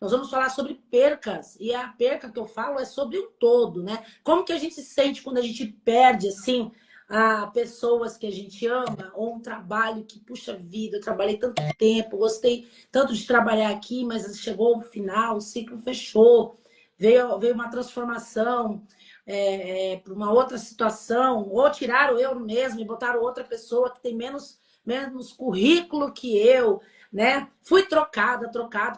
Nós vamos falar sobre percas. E a perca que eu falo é sobre um todo, né? Como que a gente se sente quando a gente perde, assim, a pessoas que a gente ama, ou um trabalho que, puxa vida, eu trabalhei tanto tempo, gostei tanto de trabalhar aqui, mas chegou o final, o ciclo fechou, veio uma transformação para uma outra situação, ou tiraram eu mesmo e botaram outra pessoa que tem menos currículo que eu, né? Fui trocado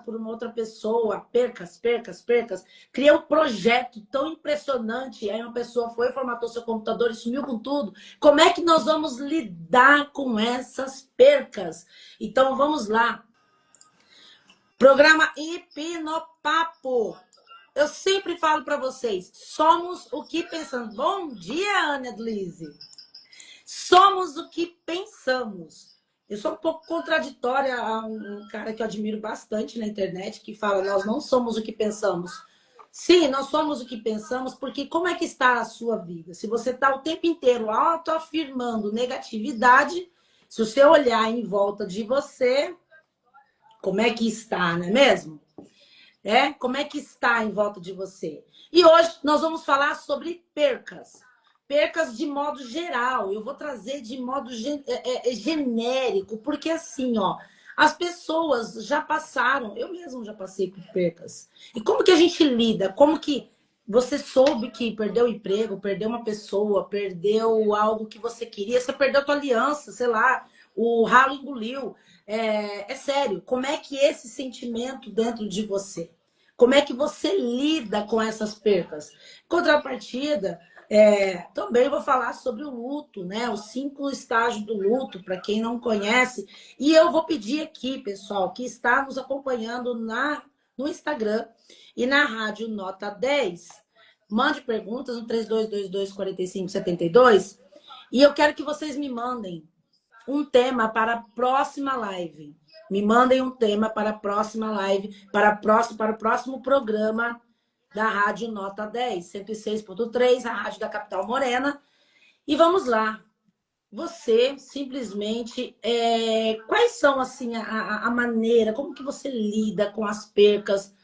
por uma outra pessoa, percas, percas, percas. Criei um projeto tão impressionante, aí uma pessoa foi, formatou seu computador e sumiu com tudo. Como é que nós vamos lidar com essas percas? Então, vamos lá. Programa Hipnopapo. Eu sempre falo para vocês, somos o que pensamos. Bom dia, Ana Edlise. Somos o que pensamos. Eu sou um pouco contraditória a um cara que eu admiro bastante na internet, que fala, nós não somos o que pensamos. Sim, nós somos o que pensamos, porque como é que está a sua vida? Se você está o tempo inteiro autoafirmando negatividade, se você olhar em volta de você, como é que está, não é mesmo? Como é que está em volta de você? E hoje nós vamos falar sobre percas. Percas de modo geral. Eu vou trazer de modo genérico, porque assim, ó, as pessoas já passaram, eu mesmo já passei por percas. E como que a gente lida? Como que você soube que perdeu o emprego, perdeu uma pessoa, perdeu algo que você queria, você perdeu a tua aliança, sei lá, o ralo engoliu. É sério, como é que esse sentimento dentro de você? Como é que você lida com essas percas? Contrapartida, também vou falar sobre o luto, né? Os 5 estágios do luto, para quem não conhece. E eu vou pedir aqui, pessoal, que está nos acompanhando no Instagram e na Rádio Nota 10, mande perguntas no 3222-4572. E eu quero que vocês me mandem um tema para a próxima live. Me mandem um tema para a próxima live, para o próximo programa da Rádio Nota 10, 106.3, a Rádio da Capital Morena. E vamos lá. Você simplesmente... quais são, assim, a maneira, como que você lida com as percas?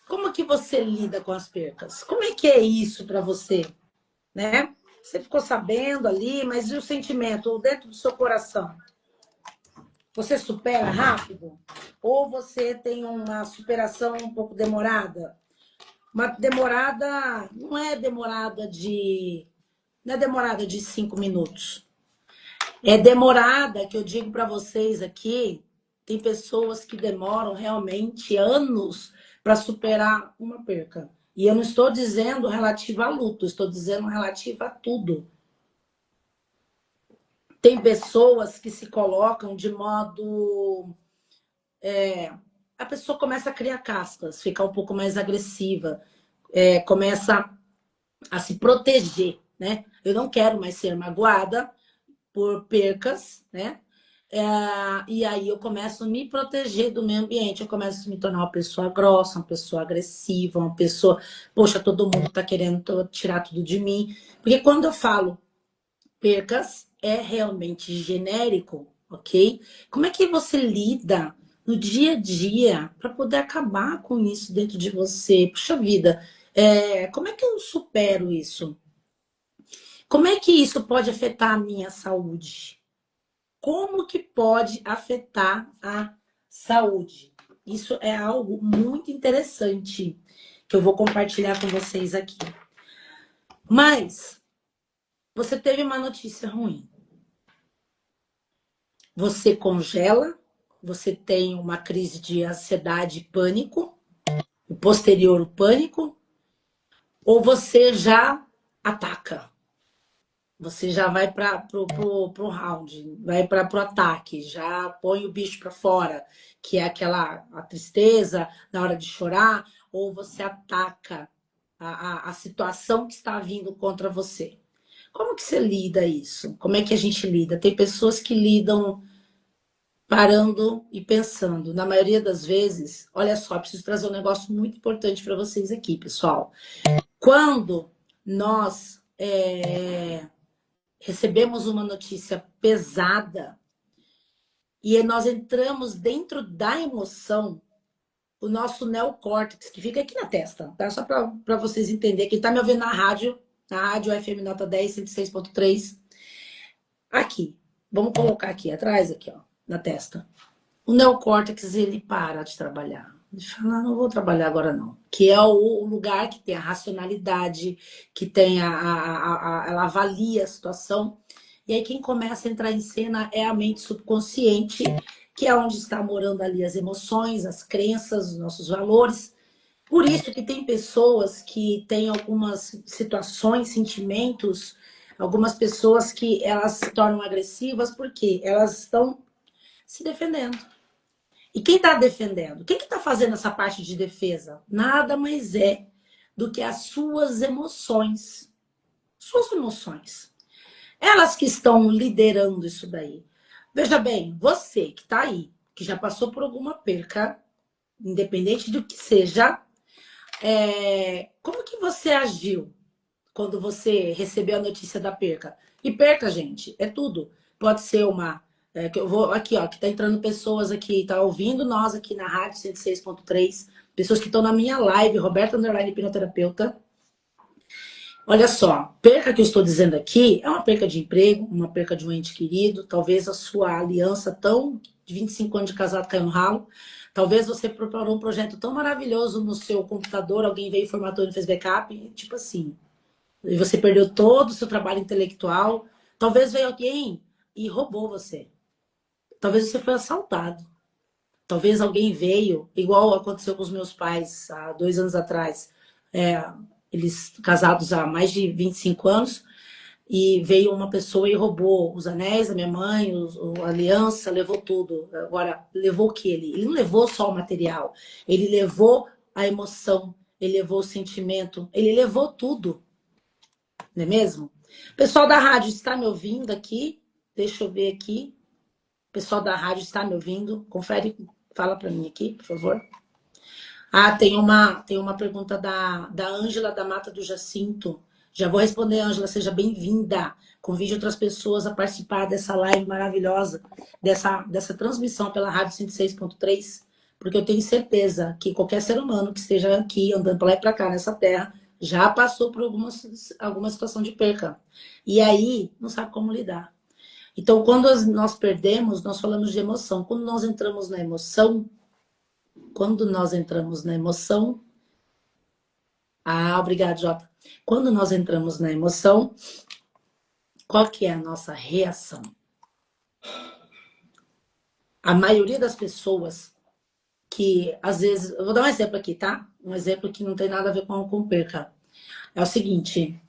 Como que você lida com as percas? Como é que é isso para você, né? Você ficou sabendo ali, mas e o sentimento dentro do seu coração? Você supera rápido? Ou você tem uma superação um pouco demorada? Uma demorada, não é demorada de 5 minutos. É demorada, que eu digo para vocês aqui, tem pessoas que demoram realmente anos para superar uma perca. E eu não estou dizendo relativa a luto, estou dizendo relativa a tudo. Tem pessoas que se colocam de modo... a pessoa começa a criar cascas, ficar um pouco mais agressiva, começa a se proteger, né? Eu não quero mais ser magoada por percas, né? E aí eu começo a me proteger do meio ambiente, eu começo a me tornar uma pessoa grossa, uma pessoa agressiva, uma pessoa... Poxa, todo mundo tá querendo tirar tudo de mim. Porque quando eu falo percas, é realmente genérico, ok? Como é que você lida no dia a dia para poder acabar com isso dentro de você? Puxa vida, como é que eu supero isso? Como é que isso pode afetar a minha saúde? Como que pode afetar a saúde? Isso é algo muito interessante que eu vou compartilhar com vocês aqui. Mas você teve uma notícia ruim. Você congela, você tem uma crise de ansiedade e pânico, o posterior o pânico, ou você já ataca? Você já vai para pro round, vai para o ataque, já põe o bicho para fora, que é a tristeza na hora de chorar, ou você ataca a situação que está vindo contra você. Como que você lida isso? Como é que a gente lida? Tem pessoas que lidam parando e pensando. Na maioria das vezes, olha só, preciso trazer um negócio muito importante para vocês aqui, pessoal. Quando nós recebemos uma notícia pesada, e nós entramos dentro da emoção, o nosso neocórtex, que fica aqui na testa, tá? Só para vocês entenderem. Quem tá me ouvindo na rádio FM Nota 10, 106.3, aqui. Vamos colocar aqui atrás, aqui, ó, na testa. O neocórtex, ele para de trabalhar. Ele fala, não vou trabalhar agora não. Que é o lugar que tem a racionalidade, que tem ela avalia a situação. E aí quem começa a entrar em cena é a mente subconsciente, que é onde está morando ali as emoções, as crenças, os nossos valores. Por isso que tem pessoas que têm algumas situações, sentimentos, algumas pessoas que elas se tornam agressivas porque elas estão se defendendo. E quem está defendendo? Quem que está fazendo essa parte de defesa? Nada mais é do que as suas emoções. Suas emoções. Elas que estão liderando isso daí. Veja bem, você que está aí, que já passou por alguma perca, independente do que seja, como que você agiu quando você recebeu a notícia da perca? E perca, gente, é tudo. Pode ser uma... que eu vou aqui, ó, que tá entrando pessoas aqui, tá ouvindo nós aqui na Rádio 106.3, pessoas que estão na minha live, Roberta Underline Hipnoterapeuta. Olha só, perca que eu estou dizendo aqui é uma perca de emprego, uma perca de um ente querido, talvez a sua aliança de 25 anos de casado caiu no ralo, talvez você preparou um projeto tão maravilhoso no seu computador, alguém veio, formatou e fez backup, tipo assim, e você perdeu todo o seu trabalho intelectual, talvez veio alguém e roubou você, talvez você foi assaltado, talvez alguém veio, igual aconteceu com os meus pais há 2 anos atrás, eles casados há mais de 25 anos, e veio uma pessoa e roubou os anéis da minha mãe, a aliança, levou tudo. Agora, levou o que ele? Ele não levou só o material, ele levou a emoção, ele levou o sentimento, ele levou tudo. Não é mesmo? Pessoal da rádio, está me ouvindo aqui? Deixa eu ver aqui. Pessoal da rádio, está me ouvindo? Confere, fala para mim aqui, por favor. Tem uma pergunta da Ângela da Mata do Jacinto. Já vou responder, Ângela, seja bem-vinda. Convide outras pessoas a participar dessa live maravilhosa, dessa transmissão pela Rádio 106.3, porque eu tenho certeza que qualquer ser humano que esteja aqui, andando para lá e para cá nessa terra, já passou por alguma situação de perca. E aí, não sabe como lidar. Então, quando nós perdemos, nós falamos de emoção. Quando nós entramos na emoção, obrigado, Jota. Quando nós entramos na emoção, qual que é a nossa reação? A maioria das pessoas que, às vezes... Eu vou dar um exemplo aqui, tá? Um exemplo que não tem nada a ver com perca. É o seguinte,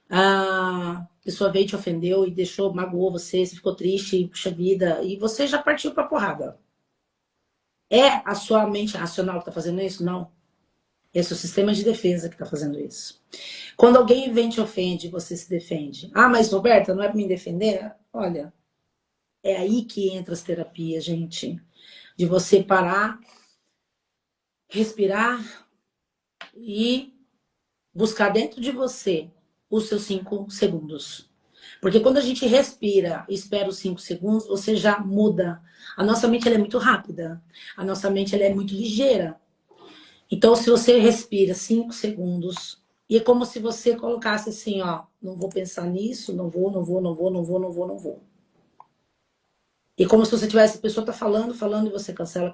a pessoa veio, te ofendeu e magoou você ficou triste, puxa vida, e você já partiu pra porrada. É a sua mente racional que tá fazendo isso? Não. Esse é o sistema de defesa que está fazendo isso. Quando alguém vem te ofende, você se defende. Mas Roberta, não é para me defender? Olha, é aí que entra as terapias, gente. De você parar, respirar e buscar dentro de você os seus 5 segundos. Porque quando a gente respira e espera os 5 segundos, você já muda. A nossa mente ela é muito rápida. A nossa mente ela é muito ligeira. Então, se você respira 5 segundos, e é como se você colocasse assim, ó, não vou pensar nisso, não vou. E como se você tivesse, a pessoa tá falando, e você cancela.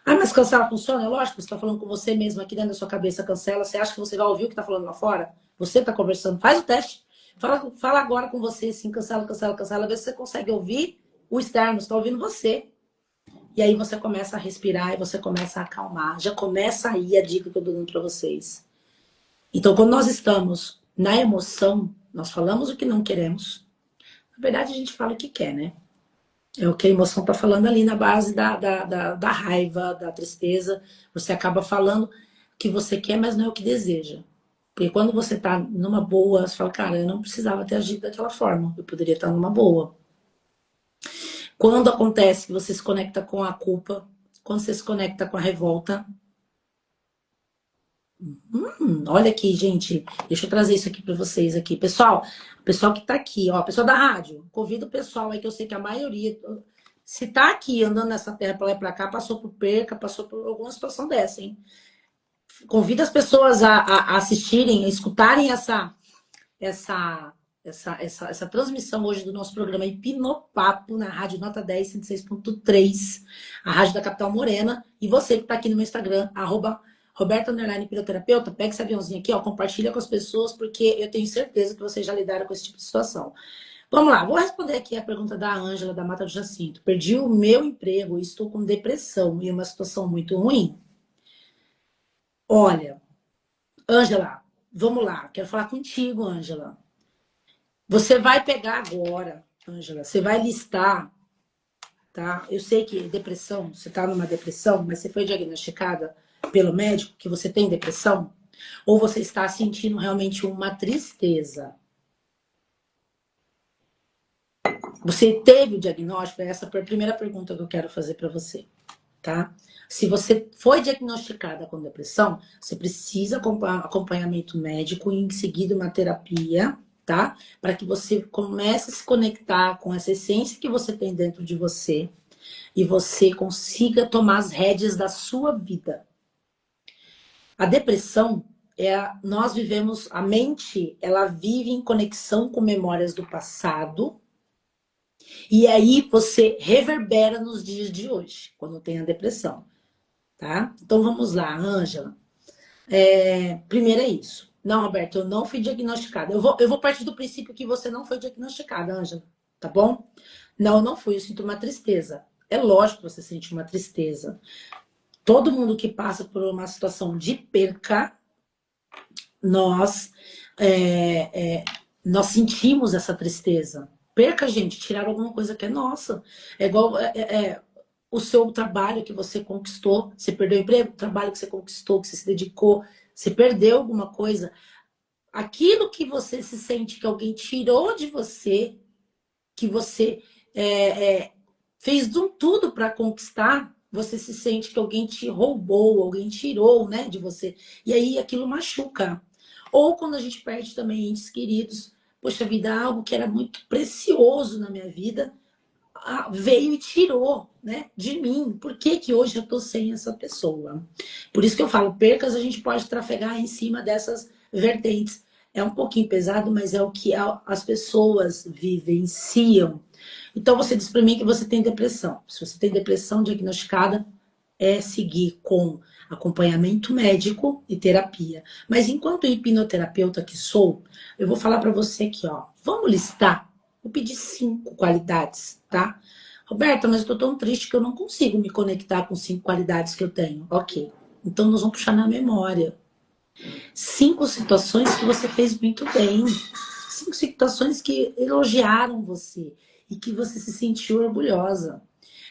Mas cancelar funciona? É lógico, você tá falando com você mesmo aqui dentro da sua cabeça, cancela. Você acha que você vai ouvir o que tá falando lá fora? Você tá conversando, faz o teste. Fala agora com você, assim, cancela. Vê se você consegue ouvir o externo, você tá ouvindo você. E aí você começa a respirar e você começa a acalmar. Já começa aí a dica que eu dou para vocês. Então, quando nós estamos na emoção, nós falamos o que não queremos. Na verdade, a gente fala o que quer, né? É o que a emoção está falando ali na base da raiva, da tristeza. Você acaba falando o que você quer, mas não é o que deseja. Porque quando você está numa boa, você fala, cara, eu não precisava ter agido daquela forma. Eu poderia estar numa boa. Quando acontece que você se conecta com a culpa, quando você se conecta com a revolta. Olha aqui, gente. Deixa eu trazer isso aqui para vocês aqui. Pessoal que tá aqui, ó, pessoal da rádio, convido o pessoal aí que eu sei que a maioria, Se tá aqui andando nessa terra para lá e para cá, passou por perca, passou por alguma situação dessa, hein? Convido as pessoas a assistirem, a escutarem essa, essa transmissão hoje do nosso programa Hipnopapo na Rádio Nota 10, 106.3, a Rádio da Capital Morena. E você que está aqui no meu Instagram, @Roberta_Hipnoterapeuta, pega esse aviãozinho aqui, ó, compartilha com as pessoas, porque eu tenho certeza que vocês já lidaram com esse tipo de situação. Vamos lá, vou responder aqui a pergunta da Ângela, da Mata do Jacinto. Perdi o meu emprego, estou com depressão e uma situação muito ruim. Olha, Ângela, vamos lá, quero falar contigo, Ângela. Você vai pegar agora, Ângela, você vai listar, tá? Eu sei que depressão, você tá numa depressão, mas você foi diagnosticada pelo médico que você tem depressão? Ou você está sentindo realmente uma tristeza? Você teve o diagnóstico? Essa é a primeira pergunta que eu quero fazer para você, tá? Se você foi diagnosticada com depressão, você precisa acompanhamento médico e em seguida uma terapia, tá? Para que você comece a se conectar com essa essência que você tem dentro de você e você consiga tomar as rédeas da sua vida. A depressão nós vivemos, a mente, ela vive em conexão com memórias do passado. E aí você reverbera nos dias de hoje, quando tem a depressão, tá? Então vamos lá, Ângela. Primeiro é isso. Não, Roberto, eu não fui diagnosticada. Eu vou partir do princípio que você não foi diagnosticada, Ângela, tá bom? Não, eu não fui, eu sinto uma tristeza. É lógico que você sente uma tristeza. Todo mundo que passa por uma situação de perca, nós, é, é, nós sentimos essa tristeza. Perca, gente, tirar alguma coisa que é nossa. É igual o seu trabalho que você conquistou. Você perdeu o emprego, o trabalho que você conquistou, que você se dedicou. Você perdeu alguma coisa. Aquilo que você se sente que alguém tirou de você, que você fez de tudo para conquistar, você se sente que alguém te roubou, alguém tirou, né, de você. E aí aquilo machuca. Ou quando a gente perde também entes queridos, poxa vida, algo que era muito precioso na minha vida, veio e tirou, né, de mim. Por que que hoje eu tô sem essa pessoa? Por isso que eu falo, percas a gente pode trafegar em cima dessas vertentes. É um pouquinho pesado, mas é o que as pessoas vivenciam. Então você diz para mim que você tem depressão. Se você tem depressão diagnosticada, é seguir com acompanhamento médico e terapia. Mas enquanto hipnoterapeuta que sou, eu vou falar para você aqui, ó. Vamos listar. Vou pedir 5 qualidades, tá? Roberta, mas eu tô tão triste que eu não consigo me conectar com 5 qualidades que eu tenho. Ok. Então nós vamos puxar na memória. 5 situações que você fez muito bem. 5 situações que elogiaram você e que você se sentiu orgulhosa.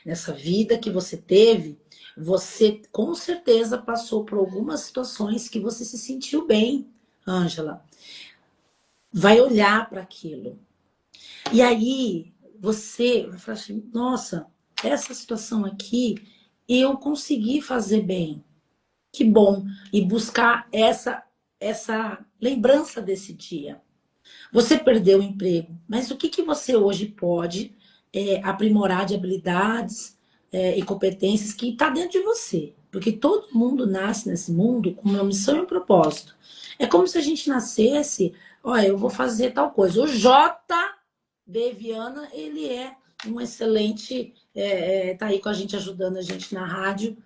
Nessa vida que você teve, você com certeza passou por algumas situações que você se sentiu bem, Ângela. Vai olhar para aquilo. E aí você vai falar assim: nossa, essa situação aqui eu consegui fazer bem. Que bom. E buscar essa lembrança desse dia. Você perdeu o emprego, mas o que, que você hoje pode aprimorar de habilidades e competências que está dentro de você? Porque todo mundo nasce nesse mundo com uma missão e um propósito. É como se a gente nascesse, olha, eu vou fazer tal coisa. O JB Viana, ele é um excelente, tá aí com a gente, ajudando a gente na rádio,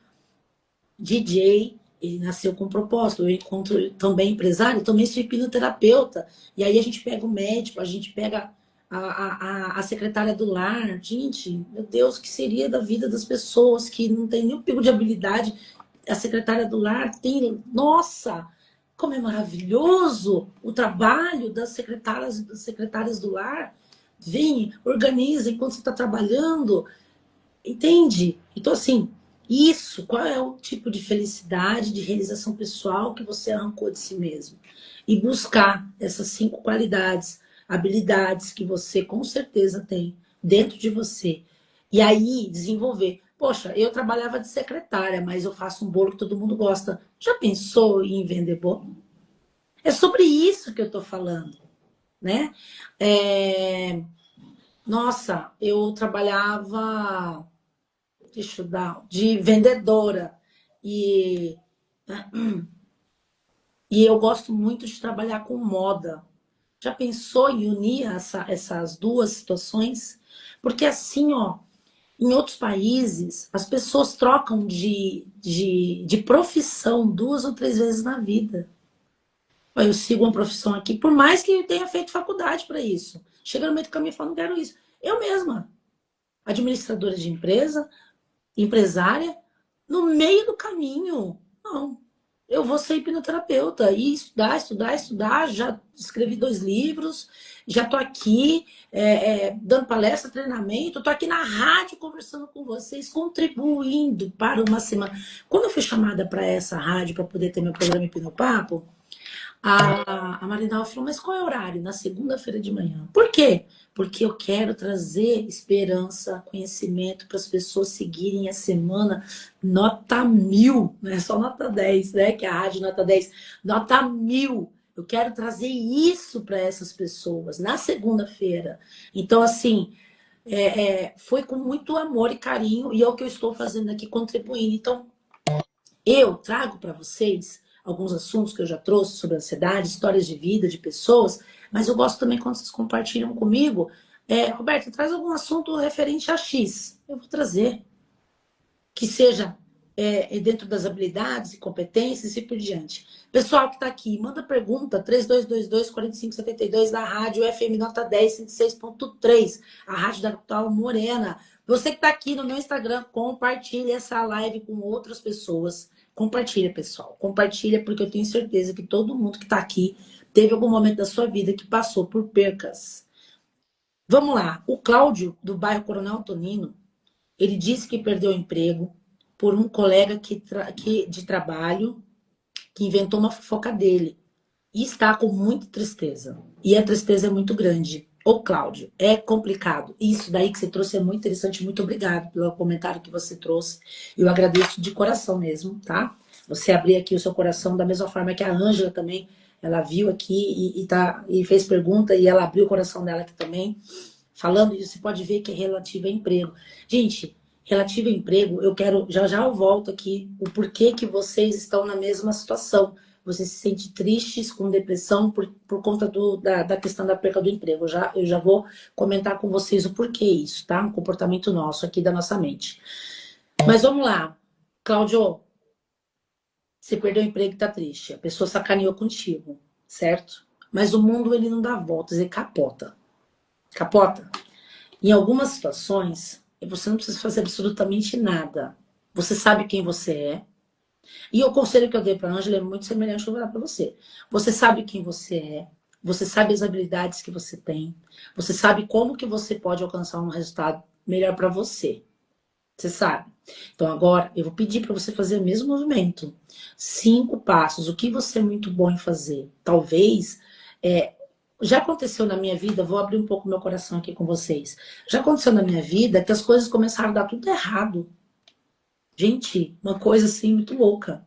DJ, ele nasceu com um propósito. Eu encontro também empresário, também sou hipnoterapeuta. E aí a gente pega o médico, a gente pega a secretária do lar. Gente, meu Deus, o que seria da vida das pessoas que não tem nenhum tipo de habilidade? A secretária do lar tem. Nossa, como é maravilhoso o trabalho das secretárias do lar. Vem, organiza enquanto você está trabalhando. Entende? Então, assim, isso, qual é o tipo de felicidade, de realização pessoal que você arrancou de si mesmo? E buscar essas 5 qualidades, habilidades que você com certeza tem dentro de você. E aí desenvolver. Poxa, eu trabalhava de secretária, mas eu faço um bolo que todo mundo gosta. Já pensou em vender bolo? É sobre isso que eu estou falando, né? É, Nossa, eu trabalhava, deixa eu dar, de vendedora. E, e eu gosto muito de trabalhar com moda. Já pensou em unir essas duas situações? Porque assim, ó, em outros países, as pessoas trocam de profissão 2 ou 3 vezes na vida. Eu sigo uma profissão aqui, por mais que eu tenha feito faculdade para isso. Chega no meio do caminho e fala, não quero isso. Eu mesma, administradora de empresa, empresária, no meio do caminho, não. Eu vou ser hipnoterapeuta e estudar, estudar, estudar. Já escrevi 2 livros, já estou aqui dando palestra, treinamento, estou aqui na rádio conversando com vocês, contribuindo para uma semana. Quando eu fui chamada para essa rádio para poder ter meu programa Hipnopapo, a Marinal falou, mas qual é o horário? Na segunda-feira de manhã. Por quê? Porque eu quero trazer esperança, conhecimento para as pessoas seguirem a semana nota 1000, não é só nota 10, né? Que é a rádio nota 10, nota 1000. Eu quero trazer isso para essas pessoas na segunda-feira. Então, assim, foi com muito amor e carinho e é o que eu estou fazendo aqui, contribuindo. Então, eu trago para vocês alguns assuntos que eu já trouxe sobre ansiedade, histórias de vida de pessoas, mas eu gosto também quando vocês compartilham comigo. Roberto, traz algum assunto referente a X. Eu vou trazer. Que seja dentro das habilidades e competências e por diante. Pessoal que está aqui, manda pergunta, 3222-4572 da rádio FM Nota 10, 106.3, a rádio da capital Morena. Você que está aqui no meu Instagram, compartilhe essa live com outras pessoas. Compartilha, pessoal. Compartilha, porque eu tenho certeza que todo mundo que está aqui teve algum momento da sua vida que passou por percas. Vamos lá. O Cláudio, do bairro Coronel Antonino, ele disse que perdeu o emprego por um colega de trabalho que inventou uma fofoca dele. E está com muita tristeza. E a tristeza é muito grande. Ô, Cláudio, é complicado. Isso daí que você trouxe é muito interessante. Muito obrigado pelo comentário que você trouxe. Eu agradeço de coração mesmo, tá? Você abrir aqui o seu coração da mesma forma que a Ângela também. Ela viu aqui e fez pergunta e ela abriu o coração dela aqui também. Falando isso, você pode ver que é relativo a emprego. Gente, relativo a emprego, eu quero, já já eu volto aqui, o porquê que vocês estão na mesma situação. Você se sente tristes, com depressão, por conta da questão da perca do emprego. Eu já vou comentar com vocês o porquê isso, tá? Um comportamento nosso aqui da nossa mente. Mas vamos lá. Cláudio, você perdeu o emprego e tá triste. A pessoa sacaneou contigo, certo? Mas o mundo, ele não dá voltas, ele capota. Capota? Em algumas situações, você não precisa fazer absolutamente nada. Você sabe quem você é. E o conselho que eu dei para a Ângela é muito semelhante ao que eu vou dar para você. Você sabe quem você é. Você sabe as habilidades que você tem. Você sabe como que você pode alcançar um resultado melhor para você. Você sabe. Então agora eu vou pedir para você fazer o mesmo movimento. 5 passos. O que você é muito bom em fazer? Talvez já aconteceu na minha vida, vou abrir um pouco meu coração aqui com vocês. Já aconteceu na minha vida que as coisas começaram a dar tudo errado. Gente, uma coisa assim muito louca.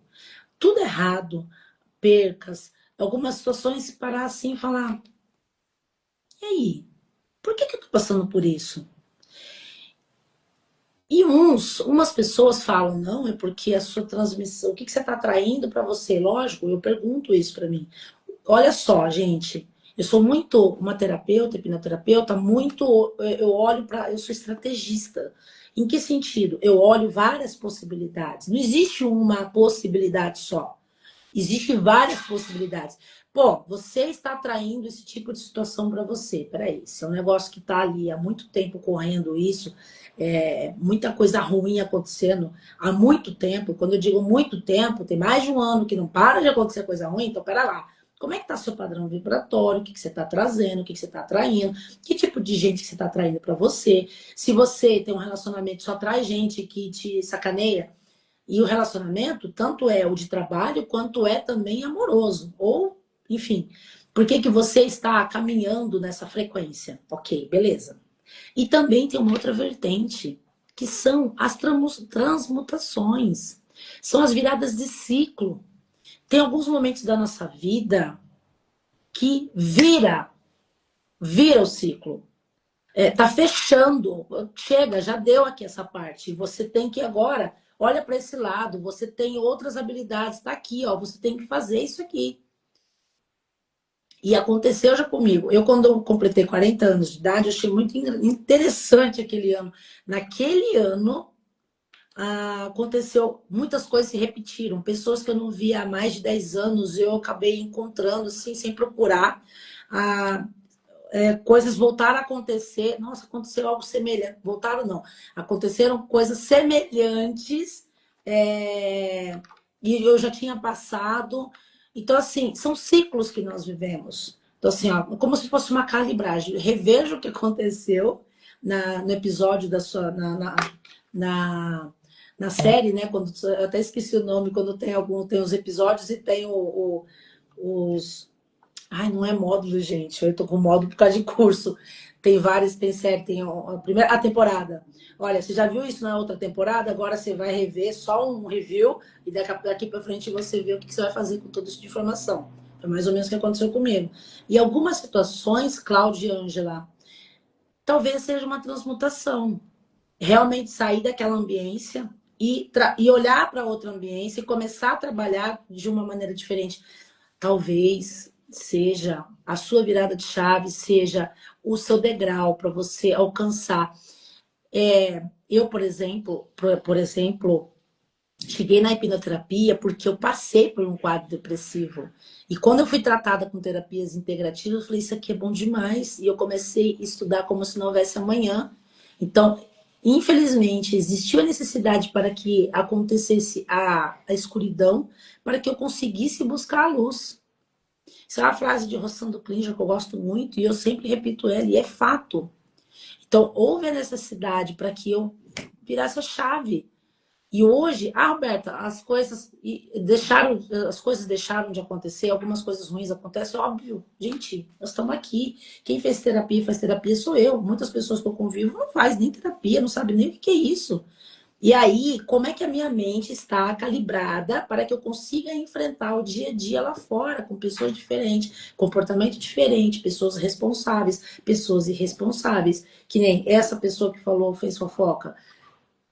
Tudo errado, percas, algumas situações parar assim e falar: e aí? Por que eu tô passando por isso? E umas pessoas falam: não, é porque a sua transmissão, o que você está atraindo para você? Lógico, eu pergunto isso para mim. Olha só, gente, eu sou muito uma terapeuta, hipnoterapeuta, muito, eu olho para, eu sou estrategista. Em que sentido? Eu olho várias possibilidades. Não existe uma possibilidade só. Existem várias possibilidades. Pô, você está atraindo esse tipo de situação para você. Peraí, se é um negócio que está ali há muito tempo correndo isso, muita coisa ruim acontecendo há muito tempo. Quando eu digo muito tempo, tem mais de um ano que não para de acontecer coisa ruim, então pera lá. Como é que está seu padrão vibratório? O que você está trazendo? O que você está atraindo? Que tipo de gente que você está atraindo para você? Se você tem um relacionamento que só traz gente que te sacaneia, e o relacionamento, tanto é o de trabalho, quanto é também amoroso. Ou, enfim, por que que você está caminhando nessa frequência? Ok, beleza. E também tem uma outra vertente, que são as transmutações. São as viradas de ciclo. Tem alguns momentos da nossa vida que vira o ciclo. Tá fechando. Chega, já deu aqui essa parte. Você tem que agora, olha para esse lado, você tem outras habilidades, está aqui, ó, você tem que fazer isso aqui. E aconteceu já comigo. Eu, quando eu completei 40 anos de idade, eu achei muito interessante aquele ano. Naquele ano, aconteceu, muitas coisas se repetiram. Pessoas que eu não via há mais de 10 anos, eu acabei encontrando, assim, sem procurar. Ah, coisas voltaram a acontecer. Nossa, aconteceu algo semelhante. Voltaram, não. Aconteceram coisas semelhantes. é, e eu já tinha passado. Então, assim, são ciclos que nós vivemos. Então, assim, ó, como se fosse uma calibragem. Eu revejo o que aconteceu no episódio da sua. Na, na série, né? Quando, eu até esqueci o nome, quando tem os episódios e tem os. Ai, não é módulo, gente. Eu tô com módulo por causa de curso. Tem várias, tem série, tem a temporada. Olha, você já viu isso na outra temporada, agora você vai rever só um review e daqui para frente você vê o que você vai fazer com todo isso de informação. Foi mais ou menos o que aconteceu comigo. E algumas situações, Cláudia e Ângela, talvez seja uma transmutação. Realmente sair daquela ambiência e olhar para outra ambiência e começar a trabalhar de uma maneira diferente. Talvez seja a sua virada de chave, seja o seu degrau para você alcançar. Eu, por exemplo, cheguei na hipnoterapia porque eu passei por um quadro depressivo. E quando eu fui tratada com terapias integrativas, eu falei, isso aqui é bom demais. E eu comecei a estudar como se não houvesse amanhã. Então, infelizmente, existiu a necessidade para que acontecesse a escuridão, para que eu conseguisse buscar a luz. Isso é uma frase de Rossando Klinger que eu gosto muito e eu sempre repito ela, e é fato. Então, houve a necessidade para que eu virasse a chave. E hoje, Roberta, as coisas deixaram de acontecer, algumas coisas ruins acontecem, óbvio. Gente, nós estamos aqui. Quem faz terapia sou eu. Muitas pessoas que eu convivo não faz nem terapia, não sabe nem o que é isso. E aí, como é que a minha mente está calibrada para que eu consiga enfrentar o dia a dia lá fora, com pessoas diferentes, comportamento diferente, pessoas responsáveis, pessoas irresponsáveis. Que nem essa pessoa que falou, fez fofoca.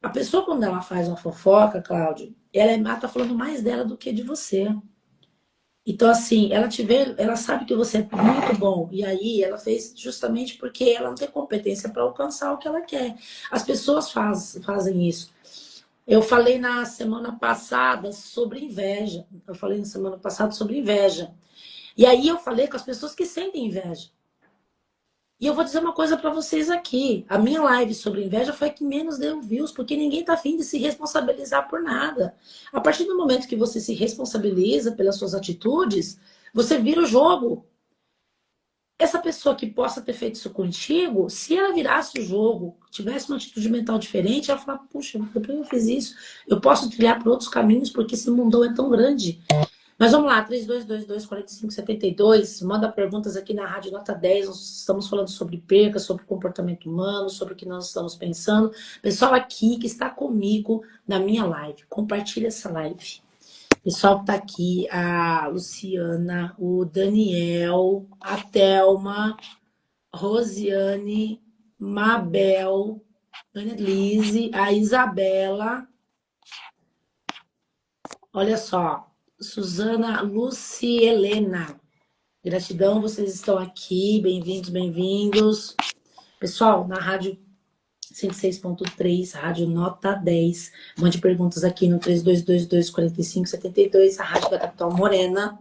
A pessoa, quando ela faz uma fofoca, Cláudio, ela tá falando mais dela do que de você. Então, assim, ela sabe que você é muito bom. E aí ela fez justamente porque ela não tem competência para alcançar o que ela quer. As pessoas fazem isso. Eu falei na semana passada sobre inveja. Eu falei na semana passada sobre inveja. E aí eu falei com as pessoas que sentem inveja. E eu vou dizer uma coisa para vocês aqui. A minha live sobre inveja foi a que menos deu views, porque ninguém tá afim de se responsabilizar por nada. A partir do momento que você se responsabiliza pelas suas atitudes, você vira o jogo. Essa pessoa que possa ter feito isso contigo, se ela virasse o jogo, tivesse uma atitude mental diferente, ela fala, puxa, depois eu fiz isso, eu posso trilhar por outros caminhos porque esse mundão é tão grande. Mas vamos lá, 3222-4572, manda perguntas aqui na Rádio Nota 10, nós estamos falando sobre perca, sobre comportamento humano, sobre o que nós estamos pensando. Pessoal aqui que está comigo na minha live, compartilha essa live. Pessoal que está aqui, a Luciana, o Daniel, a Thelma, Rosiane, Mabel, Annelise, a Isabela, olha só, Suzana, Luci Helena. Gratidão, vocês estão aqui. Bem-vindos, bem-vindos. Pessoal, na Rádio 106.3, Rádio Nota 10. Mande perguntas aqui no 3222-4572, a Rádio da Capital Morena.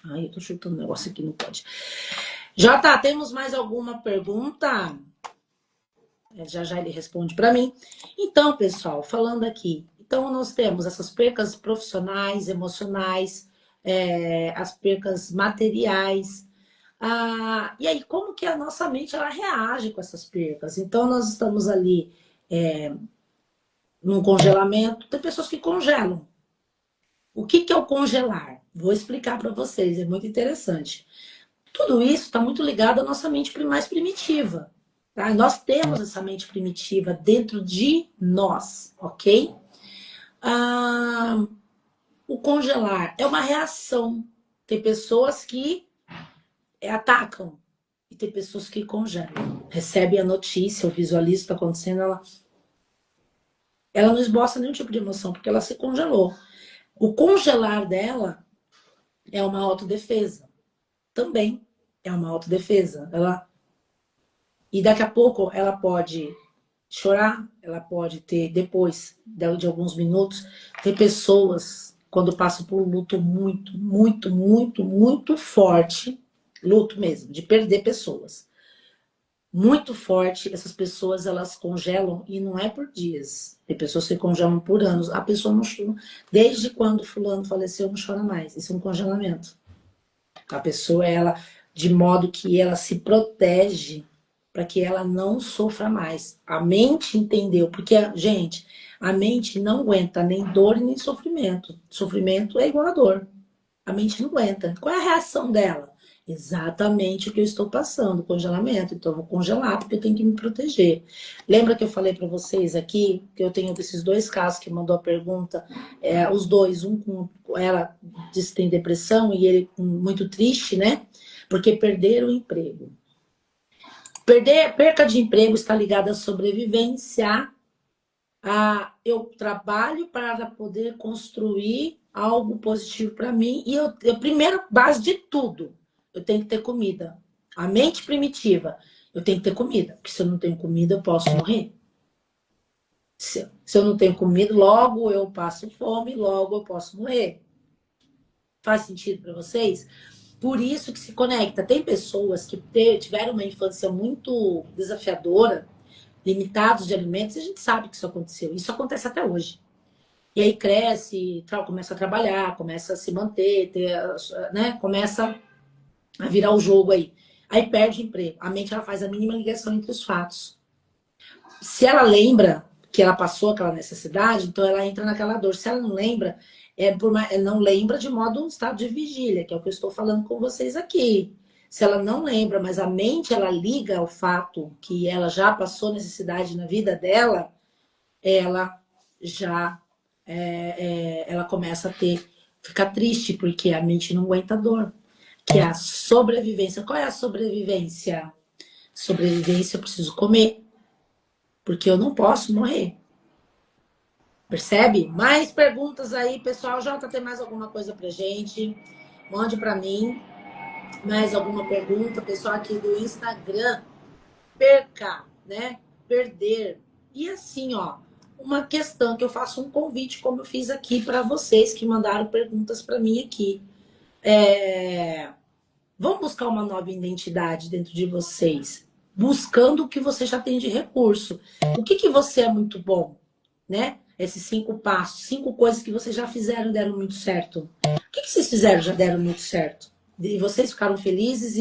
Ai, eu tô chutando um negócio aqui, não pode. Jota, temos mais alguma pergunta? Já já ele responde para mim. Então, pessoal, falando aqui. Então, nós temos essas percas profissionais, emocionais, as percas materiais. E aí, como que a nossa mente ela reage com essas percas? Então, nós estamos ali num congelamento. Tem pessoas que congelam. O que que é o congelar? Vou explicar para vocês, é muito interessante. Tudo isso está muito ligado à nossa mente mais primitiva. Tá? Nós temos essa mente primitiva dentro de nós, ok? Ah, o congelar é uma reação. Tem pessoas que atacam. E tem pessoas que congelam. Recebem a notícia, ou visualizam o que está acontecendo, ela não esboça nenhum tipo de emoção, porque ela se congelou. O congelar dela é uma autodefesa. Também é uma autodefesa. E daqui a pouco ela pode chorar, ela pode ter, depois de alguns minutos, ter pessoas, quando passam por um luto muito, muito, muito, muito forte, luto mesmo, de perder pessoas, muito forte, essas pessoas, elas congelam, e não é por dias, tem pessoas que congelam por anos, a pessoa não chora, desde quando fulano faleceu, não chora mais, isso é um congelamento. A pessoa, ela, de modo que ela se protege para que ela não sofra mais. A mente entendeu, porque, gente, a mente não aguenta nem dor nem sofrimento. Sofrimento é igual a dor. A mente não aguenta. Qual é a reação dela? Exatamente o que eu estou passando, congelamento. Então, eu vou congelar porque eu tenho que me proteger. Lembra que eu falei para vocês aqui que eu tenho desses dois casos que mandou a pergunta, os dois, um com ela disse que tem depressão e ele muito triste, né? Porque perderam o emprego. Perca de emprego está ligada à sobrevivência. Eu trabalho para poder construir algo positivo para mim. E a primeira base de tudo, eu tenho que ter comida. A mente primitiva, eu tenho que ter comida. Porque se eu não tenho comida, eu posso morrer. Se eu não tenho comida, logo eu passo fome, logo eu posso morrer. Faz sentido para vocês? Por isso que se conecta. Tem pessoas que tiveram uma infância muito desafiadora, limitados de alimentos, e a gente sabe que isso aconteceu. Isso acontece até hoje. E aí cresce, começa a trabalhar, começa a se manter, né? Começa a virar o jogo aí. Aí perde emprego. A mente, ela faz a mínima ligação entre os fatos. Se ela lembra que ela passou aquela necessidade, então ela entra naquela dor. Se ela não lembra, ela não lembra de modo um estado de vigília, que é o que eu estou falando com vocês aqui. Se ela não lembra, mas a mente, ela liga ao fato que ela já passou necessidade na vida dela, ela já ela começa a ficar triste, porque a mente não aguenta a dor. Que é a sobrevivência. Qual é a sobrevivência? Sobrevivência, eu preciso comer, porque eu não posso morrer. Percebe? Mais perguntas aí, pessoal. Jota, tem mais alguma coisa pra gente? Mande pra mim. Mais alguma pergunta, pessoal aqui do Instagram. Perca, né? Perder. E assim, ó, uma questão que eu faço um convite, como eu fiz aqui para vocês que mandaram perguntas para mim aqui. Vamos buscar uma nova identidade dentro de vocês, buscando o que você já tem de recurso. O que você é muito bom, né? Esses 5 passos, 5 coisas que vocês já fizeram e deram muito certo. O que vocês fizeram e já deram muito certo? E vocês ficaram felizes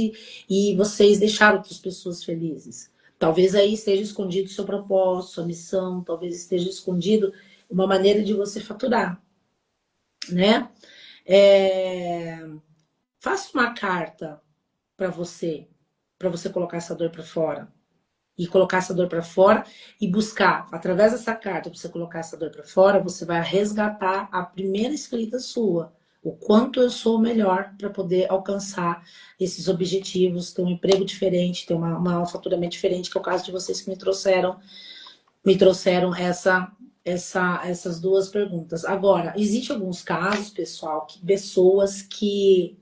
e vocês deixaram outras pessoas felizes. Talvez aí esteja escondido o seu propósito, sua missão, talvez esteja escondido uma maneira de você faturar, né? Faça uma carta para você colocar essa dor para fora. E colocar essa dor para fora e buscar, através dessa carta, para você colocar essa dor para fora, você vai resgatar a primeira escrita sua. O quanto eu sou melhor para poder alcançar esses objetivos, ter um emprego diferente, ter uma faturamento diferente, que é o caso de vocês que me trouxeram essas duas perguntas. Agora, existem alguns casos, pessoal, que pessoas que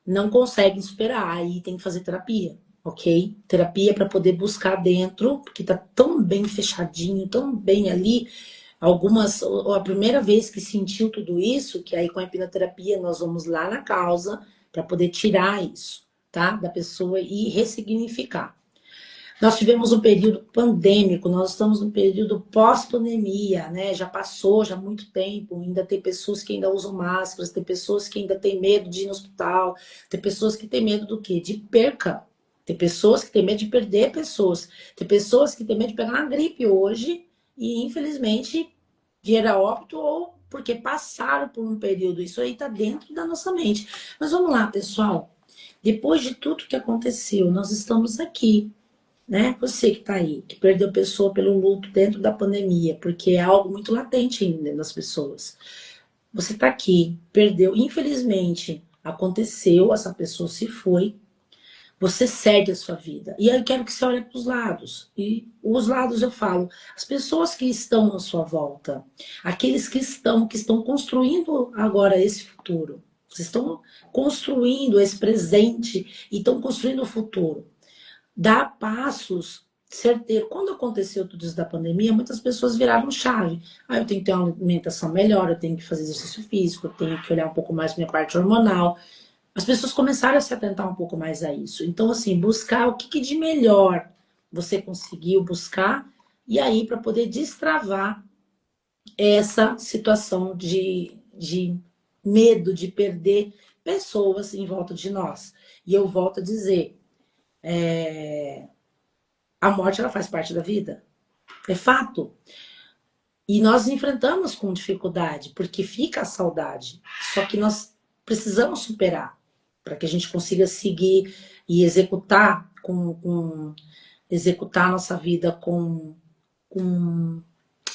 não conseguem superar, aí tem que fazer terapia, ok? Terapia para poder buscar dentro, porque tá tão bem fechadinho, tão bem ali. A primeira vez que sentiu tudo isso, que aí com a hipnoterapia nós vamos lá na causa para poder tirar isso, tá? Da pessoa e ressignificar. Nós tivemos um período pandêmico, nós estamos num período pós-pandemia, né? Já passou já há muito tempo, ainda tem pessoas que ainda usam máscaras, tem pessoas que ainda têm medo de ir no hospital, tem pessoas que têm medo do quê? De perca. Tem pessoas que têm medo de perder pessoas, tem pessoas que têm medo de pegar uma gripe hoje e, infelizmente, vir a óbito ou porque passaram por um período. Isso aí está dentro da nossa mente. Mas vamos lá, pessoal. Depois de tudo que aconteceu, nós estamos aqui, né? Você que tá aí, que perdeu pessoa pelo luto dentro da pandemia, porque é algo muito latente ainda nas pessoas. Você tá aqui, perdeu, infelizmente, aconteceu, essa pessoa se foi. Você segue a sua vida. E aí eu quero que você olhe para os lados. E os lados eu falo, as pessoas que estão à sua volta, aqueles que estão construindo agora esse futuro. Vocês estão construindo esse presente e estão construindo o futuro. Dá passos certeiros. Quando aconteceu tudo isso da pandemia, muitas pessoas viraram chave. Ah, eu tenho que ter uma alimentação melhor, eu tenho que fazer exercício físico, eu tenho que olhar um pouco mais para minha parte hormonal. As pessoas começaram a se atentar um pouco mais a isso. Então, assim, buscar o que de melhor você conseguiu buscar, e aí para poder destravar essa situação de medo de perder pessoas em volta de nós. E eu volto a dizer, a morte ela faz parte da vida, é fato. E nós enfrentamos com dificuldade, porque fica a saudade. Só que nós precisamos superar para que a gente consiga seguir e executar executar a nossa vida com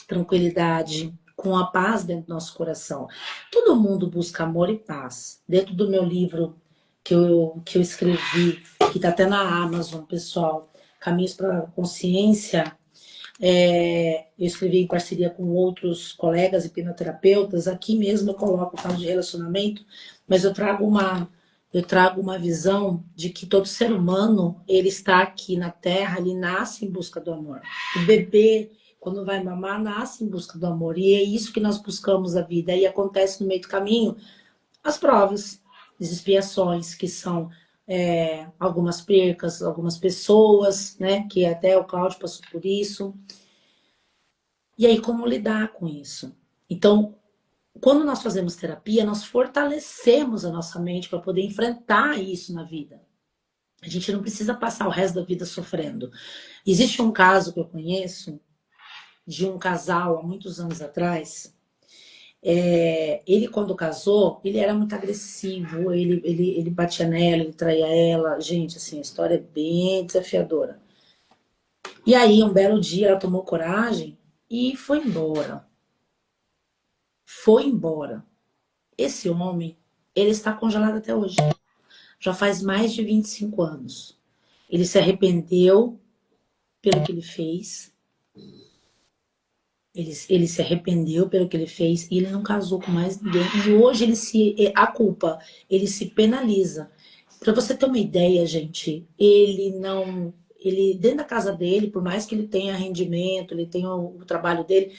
tranquilidade, com a paz dentro do nosso coração. Todo mundo busca amor e paz. Dentro do meu livro que eu escrevi, que está até na Amazon, pessoal, Caminhos para a Consciência, eu escrevi em parceria com outros colegas hipnoterapeutas. Aqui mesmo eu coloco o caso de relacionamento, mas eu trago uma visão de que todo ser humano, ele está aqui na Terra, ele nasce em busca do amor. O bebê, quando vai mamar, nasce em busca do amor. E é isso que nós buscamos a vida. E acontece no meio do caminho as provas, as expiações, que são algumas percas, algumas pessoas, né? Que até o Cláudio passou por isso. E aí, como lidar com isso? Então, quando nós fazemos terapia, nós fortalecemos a nossa mente para poder enfrentar isso na vida. A gente não precisa passar o resto da vida sofrendo. Existe um caso que eu conheço de um casal há muitos anos atrás. Ele, quando casou, ele era muito agressivo, ele batia nela, ele traía ela. Gente, assim, a história é bem desafiadora. E aí, um belo dia, ela tomou coragem e foi embora. Foi embora. Esse homem, ele está congelado até hoje. Já faz mais de 25 anos. Ele se arrependeu pelo que ele fez. Ele se arrependeu pelo que ele fez e ele não casou com mais ninguém. E hoje a culpa, ele se penaliza. Para você ter uma ideia, gente, ele dentro da casa dele, por mais que ele tenha rendimento, ele tenha o trabalho dele,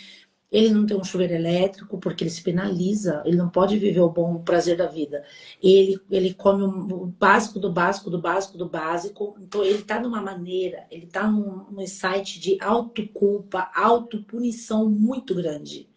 ele não tem um chuveiro elétrico porque ele se penaliza, ele não pode viver o bom prazer da vida. Ele come o básico do básico do básico do básico. Então ele está numa maneira, ele está num site de autoculpa, autopunição muito grande.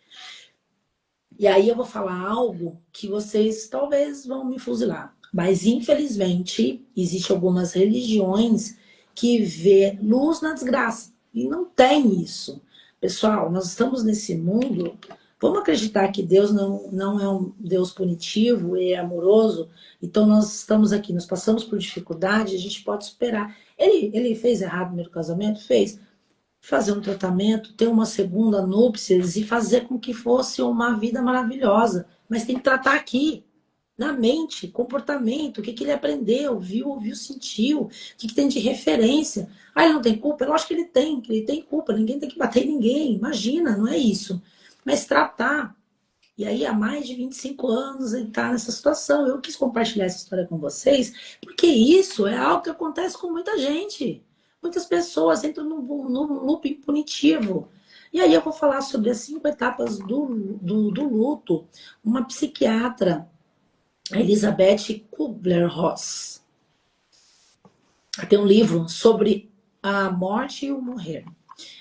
E aí eu vou falar algo que vocês talvez vão me fuzilar. Mas infelizmente existem algumas religiões que vê luz na desgraça. E não tem isso. Pessoal, nós estamos nesse mundo. Vamos acreditar que Deus não é um Deus punitivo e é amoroso. Então nós estamos aqui, nós passamos por dificuldade, a gente pode superar. Ele fez errado no primeiro casamento? Fez. Fazer um tratamento, ter uma segunda núpcias e fazer com que fosse uma vida maravilhosa. Mas tem que tratar aqui, na mente, comportamento, o que ele aprendeu, viu, ouviu, sentiu, o que tem de referência. Ah, ele não tem culpa? Eu acho que ele tem culpa, ninguém tem que bater em ninguém, imagina, não é isso. Mas tratar. E aí, há mais de 25 anos, ele está nessa situação. Eu quis compartilhar essa história com vocês, porque isso é algo que acontece com muita gente. Muitas pessoas entram num loop punitivo. E aí eu vou falar sobre as 5 etapas do luto. Uma psiquiatra, a Elizabeth Kubler-Ross, tem um livro sobre a morte e o morrer.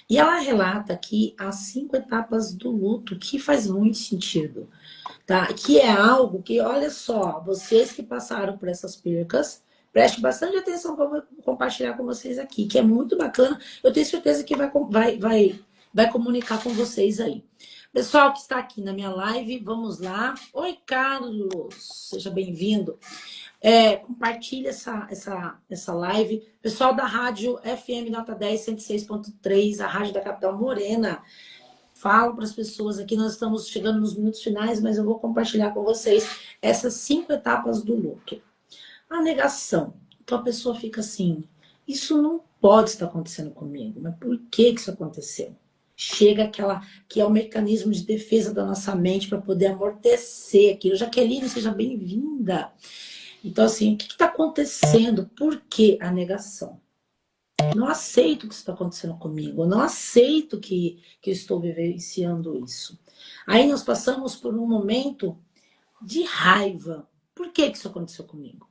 E ela relata aqui as 5 etapas do luto, que faz muito sentido, tá? Que é algo que, olha só, vocês que passaram por essas percas, preste bastante atenção para eu vou compartilhar com vocês aqui, que é muito bacana. Eu tenho certeza que vai comunicar com vocês aí. Pessoal que está aqui na minha live, vamos lá. Oi, Carlos, seja bem-vindo. Compartilha essa live. Pessoal da rádio FM Nota 10, 106.3, a rádio da capital Morena. Falo para as pessoas aqui, nós estamos chegando nos minutos finais, mas eu vou compartilhar com vocês essas 5 etapas do luto. A negação. Então a pessoa fica assim, isso não pode estar acontecendo comigo, mas por que isso aconteceu? Chega aquela que é o mecanismo de defesa da nossa mente para poder amortecer aquilo. Jaqueline, seja bem-vinda. Então, assim, o que está acontecendo? Por que a negação? Não aceito que isso está acontecendo comigo. Eu não aceito que eu estou vivenciando isso. Aí nós passamos por um momento de raiva. Por que isso aconteceu comigo?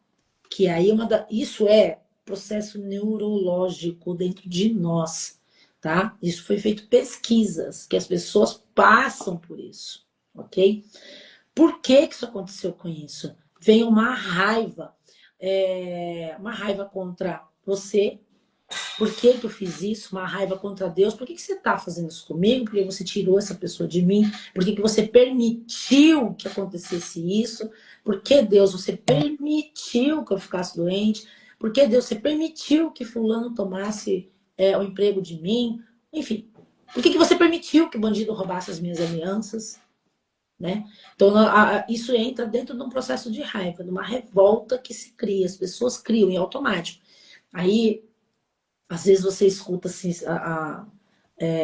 Que aí isso é processo neurológico dentro de nós, tá? Isso foi feito pesquisas, que as pessoas passam por isso, ok? Por que isso aconteceu com isso? Vem uma raiva contra você. Por que eu fiz isso? Uma raiva contra Deus. Por que você está fazendo isso comigo? Por que você tirou essa pessoa de mim? Por que você permitiu que acontecesse isso? Por que, Deus, você permitiu que eu ficasse doente? Por que, Deus, você permitiu que fulano tomasse o emprego de mim? Enfim, por que você permitiu que o bandido roubasse as minhas alianças? Né? Então, isso entra dentro de um processo de raiva, de uma revolta que se cria. As pessoas criam em automático. Aí, às vezes você escuta assim,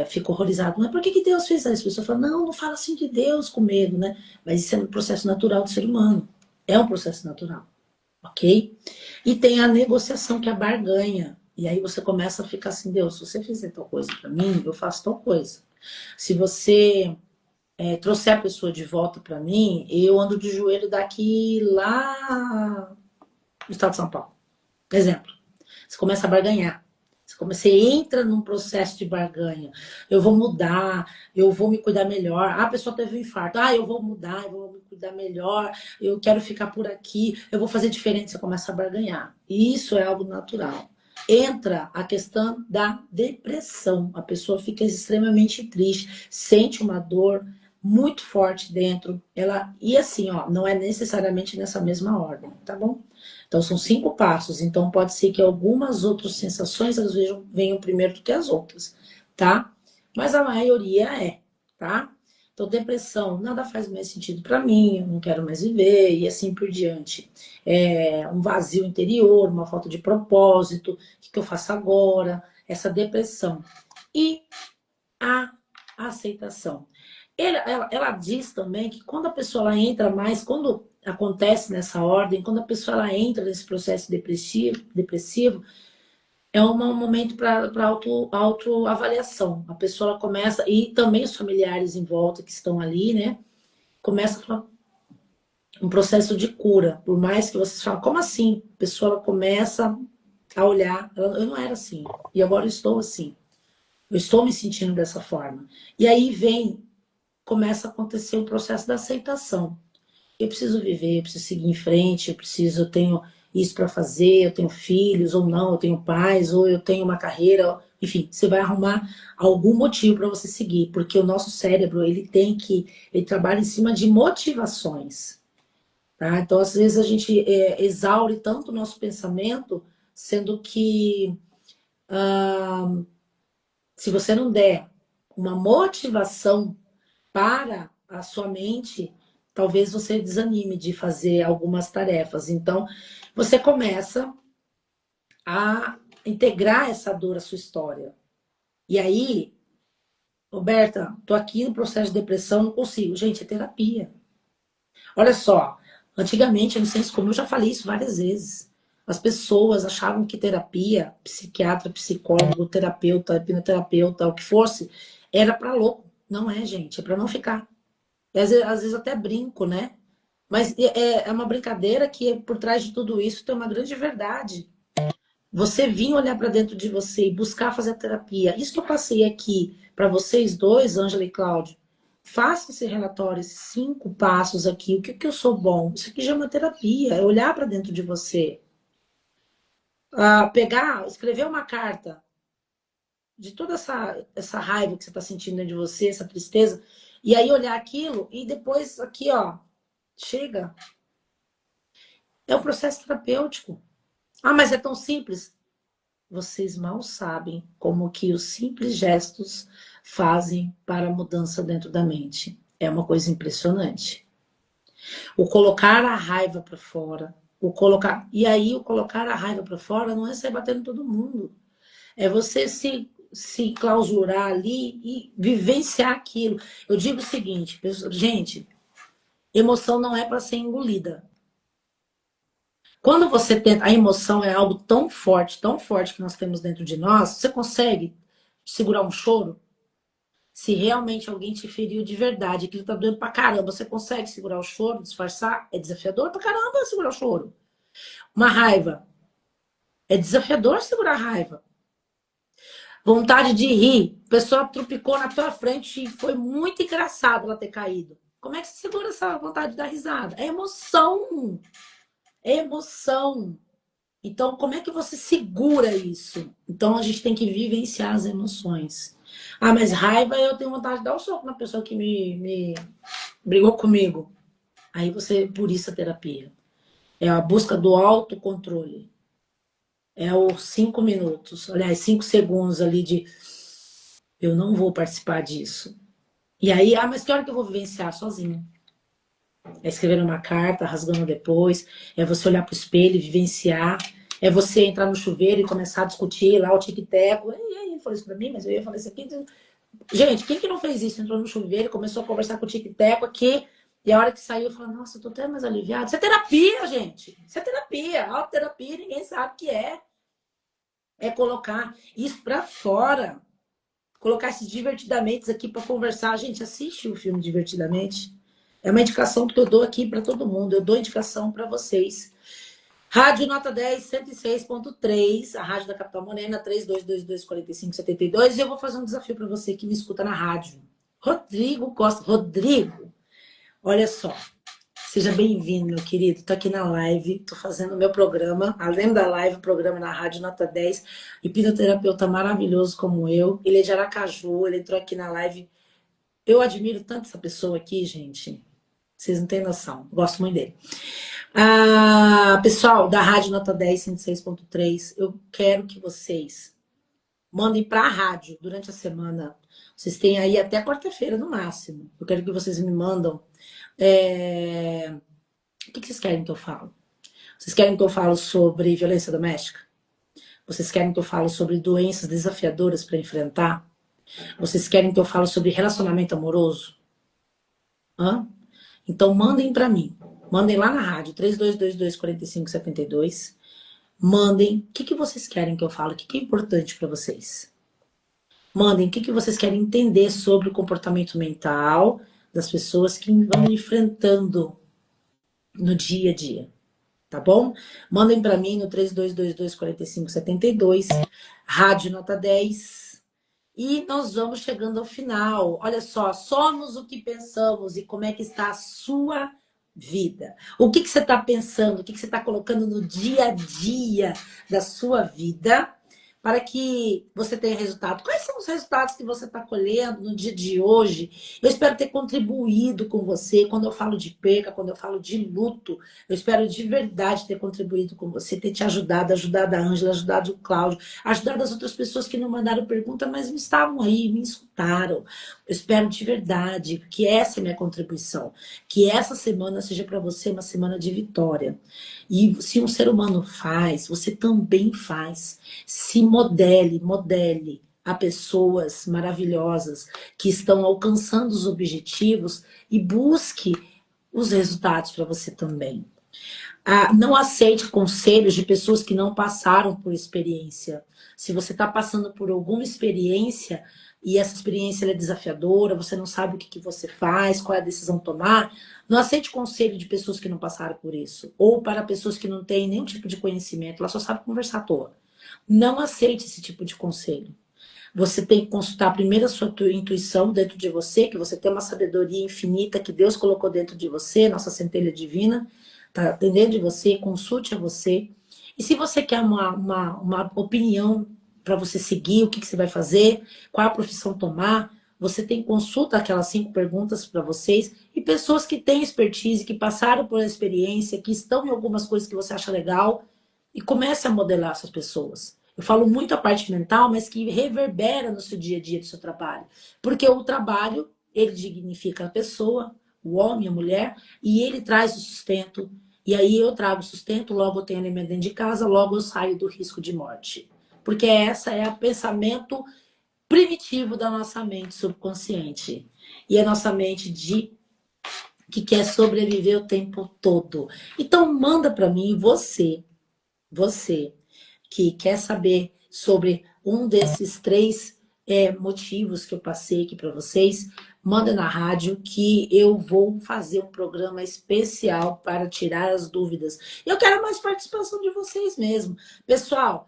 fica horrorizado. Mas por que Deus fez isso? A pessoa fala, não, não fala assim de Deus com medo, né? Mas isso é um processo natural do ser humano. É um processo natural, ok? E tem a negociação, que é a barganha. E aí você começa a ficar assim, Deus, se você fizer tal coisa para mim, eu faço tal coisa. Se você trouxer a pessoa de volta para mim, eu ando de joelho daqui lá no estado de São Paulo. Exemplo. Você começa a barganhar. Você entra num processo de barganha. Eu vou mudar, eu vou me cuidar melhor. Ah, a pessoa teve um infarto. Ah, eu vou mudar, eu vou me cuidar melhor. Eu quero ficar por aqui, eu vou fazer diferente. Você começa a barganhar. E isso é algo natural. Entra a questão da depressão. A pessoa fica extremamente triste, sente uma dor muito forte dentro. E assim, ó, não é necessariamente nessa mesma ordem, tá bom? Então, são 5 passos. Então, pode ser que algumas outras sensações elas venham primeiro do que as outras, tá? Mas a maioria tá? Então, depressão, nada faz mais sentido para mim, eu não quero mais viver, e assim por diante. Um vazio interior, uma falta de propósito, o que eu faço agora? Essa depressão. E a aceitação. Ela diz também que quando a pessoa ela entra mais, quando acontece nessa ordem, quando a pessoa ela entra nesse processo depressivo é um momento para autoavaliação. A pessoa ela começa, e também os familiares em volta que estão ali, né? Começa um processo de cura. Por mais que vocês falem, como assim? A pessoa ela começa a olhar, eu não era assim, e agora eu estou assim. Eu estou me sentindo dessa forma. E aí começa a acontecer o processo da aceitação. Eu preciso viver, eu preciso seguir em frente, eu tenho isso para fazer, eu tenho filhos ou não, eu tenho pais, ou eu tenho uma carreira, enfim, você vai arrumar algum motivo para você seguir, porque o nosso cérebro, ele trabalha em cima de motivações, tá? Então, às vezes a gente exaure tanto o nosso pensamento, sendo que se você não der uma motivação para a sua mente, talvez você desanime de fazer algumas tarefas. Então, você começa a integrar essa dor à sua história. E aí, Roberta, tô aqui no processo de depressão, não consigo. Gente, é terapia. Olha só, antigamente, no senso comum, eu já falei isso várias vezes. As pessoas achavam que terapia, psiquiatra, psicólogo, terapeuta, hipnoterapeuta, o que fosse, era para louco. Não é, gente, é para não ficar. E às vezes até brinco, né? Mas é uma brincadeira que por trás de tudo isso tem uma grande verdade. Você vir olhar para dentro de você e buscar fazer a terapia. Isso que eu passei aqui para vocês dois, Ângela e Cláudio. Faça esse relatório, esses 5 passos aqui. O que eu sou bom? Isso aqui já é uma terapia. É olhar para dentro de você. Escrever uma carta de toda essa raiva que você está sentindo dentro de você, essa tristeza. E aí olhar aquilo e depois aqui, ó, chega. É um processo terapêutico. Ah, mas é tão simples. Vocês mal sabem como que os simples gestos fazem para a mudança dentro da mente. É uma coisa impressionante. O colocar a raiva para fora, O colocar, e aí o colocar a raiva para fora não é sair batendo todo mundo. É você se clausurar ali e vivenciar aquilo. Eu digo o seguinte, gente, emoção não é para ser engolida. Quando você tenta, a emoção é algo tão forte que nós temos dentro de nós, você consegue segurar um choro? Se realmente alguém te feriu de verdade, aquilo tá doendo pra caramba, você consegue segurar o choro, disfarçar? É desafiador pra caramba segurar o choro. Uma raiva. É desafiador segurar a raiva. Vontade de rir. A pessoa tropicou na tua frente e foi muito engraçado ela ter caído. Como é que você segura essa vontade de dar risada? É emoção. É emoção. Então, como é que você segura isso? Então, a gente tem que vivenciar as emoções. Ah, mas raiva, eu tenho vontade de dar um soco na pessoa que me brigou comigo. Aí você, por isso a terapia. É a busca do autocontrole. É os 5 minutos, aliás, 5 segundos ali de eu não vou participar disso. E aí, ah, mas que hora que eu vou vivenciar sozinho? É escrever uma carta, rasgando depois, é você olhar pro espelho e vivenciar, é você entrar no chuveiro e começar a discutir lá o tic-teco. E aí, falou isso pra mim, mas eu ia falar isso aqui. Gente, quem que não fez isso? Entrou no chuveiro e começou a conversar com o tic-teco aqui, e a hora que saiu, eu falei, nossa, eu tô até mais aliviado. Isso é terapia, gente. Isso é terapia. Autoterapia, ninguém sabe o que é. É colocar isso pra fora. Colocar esses divertidamente aqui para conversar. Gente, assiste o filme Divertidamente. É uma indicação que eu dou aqui para todo mundo. Eu dou indicação para vocês. Rádio Nota 10, 106.3, a rádio da Capital Morena, 3222-4572. E eu vou fazer um desafio para você que me escuta na rádio. Rodrigo Costa. Rodrigo, olha só. Seja bem-vindo, meu querido. Estou aqui na live, estou fazendo o meu programa, além da live, o programa na Rádio Nota 10, hipnoterapeuta maravilhoso como eu. Ele é de Aracaju, ele entrou aqui na live. Eu admiro tanto essa pessoa aqui, gente. Vocês não têm noção. Gosto muito dele. Ah, pessoal da Rádio Nota 10, 106.3, eu quero que vocês mandem para a rádio durante a semana. Vocês têm aí até quarta-feira, no máximo. Eu quero que vocês me mandam. O que vocês querem que eu fale? Vocês querem que eu fale sobre violência doméstica? Vocês querem que eu fale sobre doenças desafiadoras para enfrentar? Vocês querem que eu fale sobre relacionamento amoroso? Hã? Então mandem para mim. Mandem lá na rádio 3222-4572. Mandem o que vocês querem que eu fale, o que é importante para vocês. Mandem o que vocês querem entender sobre o comportamento mental das pessoas que vão enfrentando no dia a dia. Tá bom? Mandem para mim no 3222-4572, Rádio Nota 10. E nós vamos chegando ao final. Olha só, somos o que pensamos e como é que está a sua vida. O que você está pensando, o que você está colocando no dia a dia da sua vida para que você tenha resultado. Quais são os resultados que você está colhendo no dia de hoje? Eu espero ter contribuído com você. Quando eu falo de perca, quando eu falo de luto, eu espero de verdade ter contribuído com você, ter te ajudado, ajudado a Ângela, ajudado o Cláudio, ajudado as outras pessoas que não mandaram pergunta, mas me estavam aí, me escutaram. Eu espero de verdade que essa é a minha contribuição, que essa semana seja para você uma semana de vitória. E se um ser humano faz, você também faz. Se modele a pessoas maravilhosas que estão alcançando os objetivos e busque os resultados para você também. Não aceite conselhos de pessoas que não passaram por experiência. Se você está passando por alguma experiência e essa experiência é desafiadora, você não sabe o que você faz, qual é a decisão a tomar, não aceite conselho de pessoas que não passaram por isso. Ou para pessoas que não têm nenhum tipo de conhecimento, ela só sabe conversar à toa. Não aceite esse tipo de conselho. Você tem que consultar primeiro a sua intuição dentro de você, que você tem uma sabedoria infinita que Deus colocou dentro de você, nossa centelha divina, tá dentro de você, consulte a você. E se você quer uma opinião para você seguir, o que você vai fazer, qual a profissão tomar, você tem consulta aquelas 5 perguntas para vocês e pessoas que têm expertise, que passaram por experiência, que estão em algumas coisas que você acha legal e comece a modelar essas pessoas. Eu falo muito a parte mental, mas que reverbera no seu dia a dia do seu trabalho. Porque o trabalho, ele dignifica a pessoa, o homem, a mulher, e ele traz o sustento, E aí eu trago sustento, logo eu tenho alimento dentro de casa, logo eu saio do risco de morte. Porque essa é o pensamento primitivo da nossa mente subconsciente. E a nossa mente que quer sobreviver o tempo todo. Então manda para mim você que quer saber sobre um desses três motivos que eu passei aqui para vocês, manda na rádio que eu vou fazer um programa especial para tirar as dúvidas. Eu quero mais participação de vocês mesmo. Pessoal,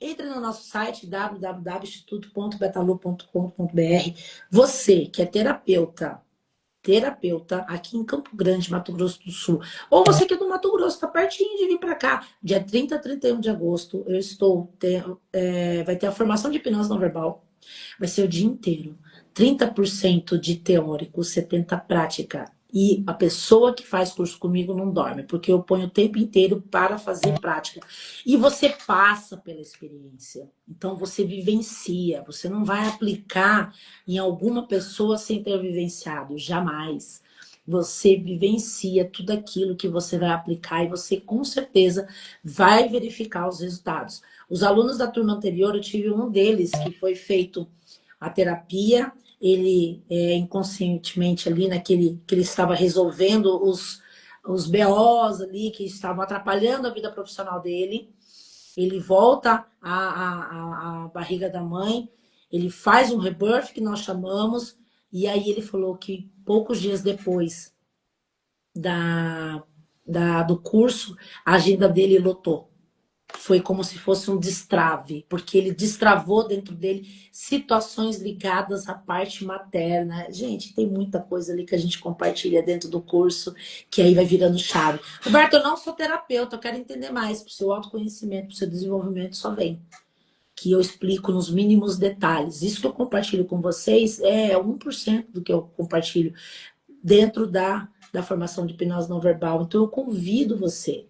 entre no nosso site www.instituto.betalu.com.br. Você que é terapeuta aqui em Campo Grande, Mato Grosso do Sul. Ou você que é do Mato Grosso, tá pertinho de vir para cá. Dia 30 a 31 de agosto, eu estou vai ter a formação de hipnose não verbal. Vai ser o dia inteiro. 30% de teórico, 70% prática. E a pessoa que faz curso comigo não dorme, porque eu ponho o tempo inteiro para fazer prática. E você passa pela experiência. Então você vivencia. Você não vai aplicar em alguma pessoa sem ter vivenciado. Jamais. Você vivencia tudo aquilo que você vai aplicar e você com certeza vai verificar os resultados. Os alunos da turma anterior, eu tive um deles que foi feito a terapia, ele inconscientemente ali naquele que ele estava resolvendo os BOs ali que estavam atrapalhando a vida profissional dele. Ele volta à barriga da mãe, ele faz um rebirth que nós chamamos, e aí ele falou que poucos dias depois do curso, a agenda dele lotou. Foi como se fosse um destrave, porque ele destravou dentro dele situações ligadas à parte materna. Gente, tem muita coisa ali que a gente compartilha dentro do curso, que aí vai virando chave. Roberto, eu não sou terapeuta, eu quero entender mais. Para o seu autoconhecimento, para o seu desenvolvimento, só vem. Que eu explico nos mínimos detalhes. Isso que eu compartilho com vocês é 1% do que eu compartilho dentro da formação de hipnose não verbal. Então, eu convido você.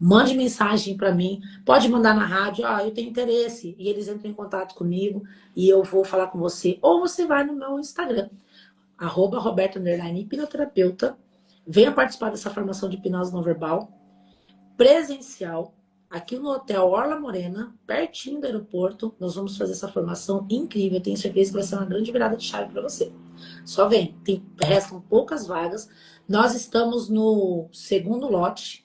Mande mensagem para mim, pode mandar na rádio, eu tenho interesse, e eles entram em contato comigo e eu vou falar com você. Ou você vai no meu Instagram, @Roberto_hipnoterapeuta, venha participar dessa formação de hipnose não verbal, presencial, aqui no Hotel Orla Morena, pertinho do aeroporto. Nós vamos fazer essa formação incrível, eu tenho certeza que vai ser uma grande virada de chave para você. Só vem, restam poucas vagas, nós estamos no segundo lote,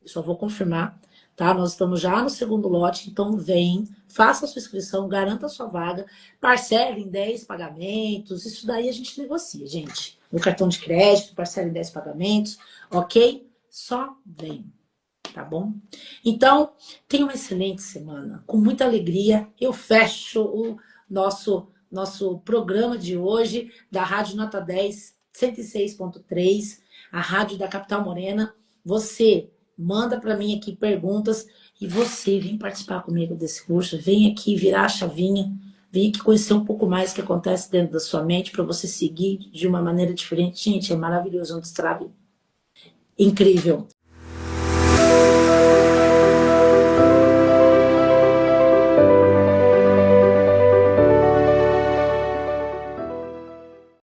só vou confirmar, tá? Nós estamos já no segundo lote, então vem, faça a sua inscrição, garanta a sua vaga, parcele em 10 pagamentos, isso daí a gente negocia, gente. No cartão de crédito, parcele em 10 pagamentos, ok? Só vem, tá bom? Então, tenha uma excelente semana, com muita alegria. Eu fecho o nosso programa de hoje da Rádio Nota 10, 106.3, a rádio da Capital Morena. Você manda para mim aqui perguntas e você vem participar comigo desse curso, vem aqui virar a chavinha, vem aqui conhecer um pouco mais o que acontece dentro da sua mente para você seguir de uma maneira diferente. Gente, é maravilhoso, é um destrave incrível.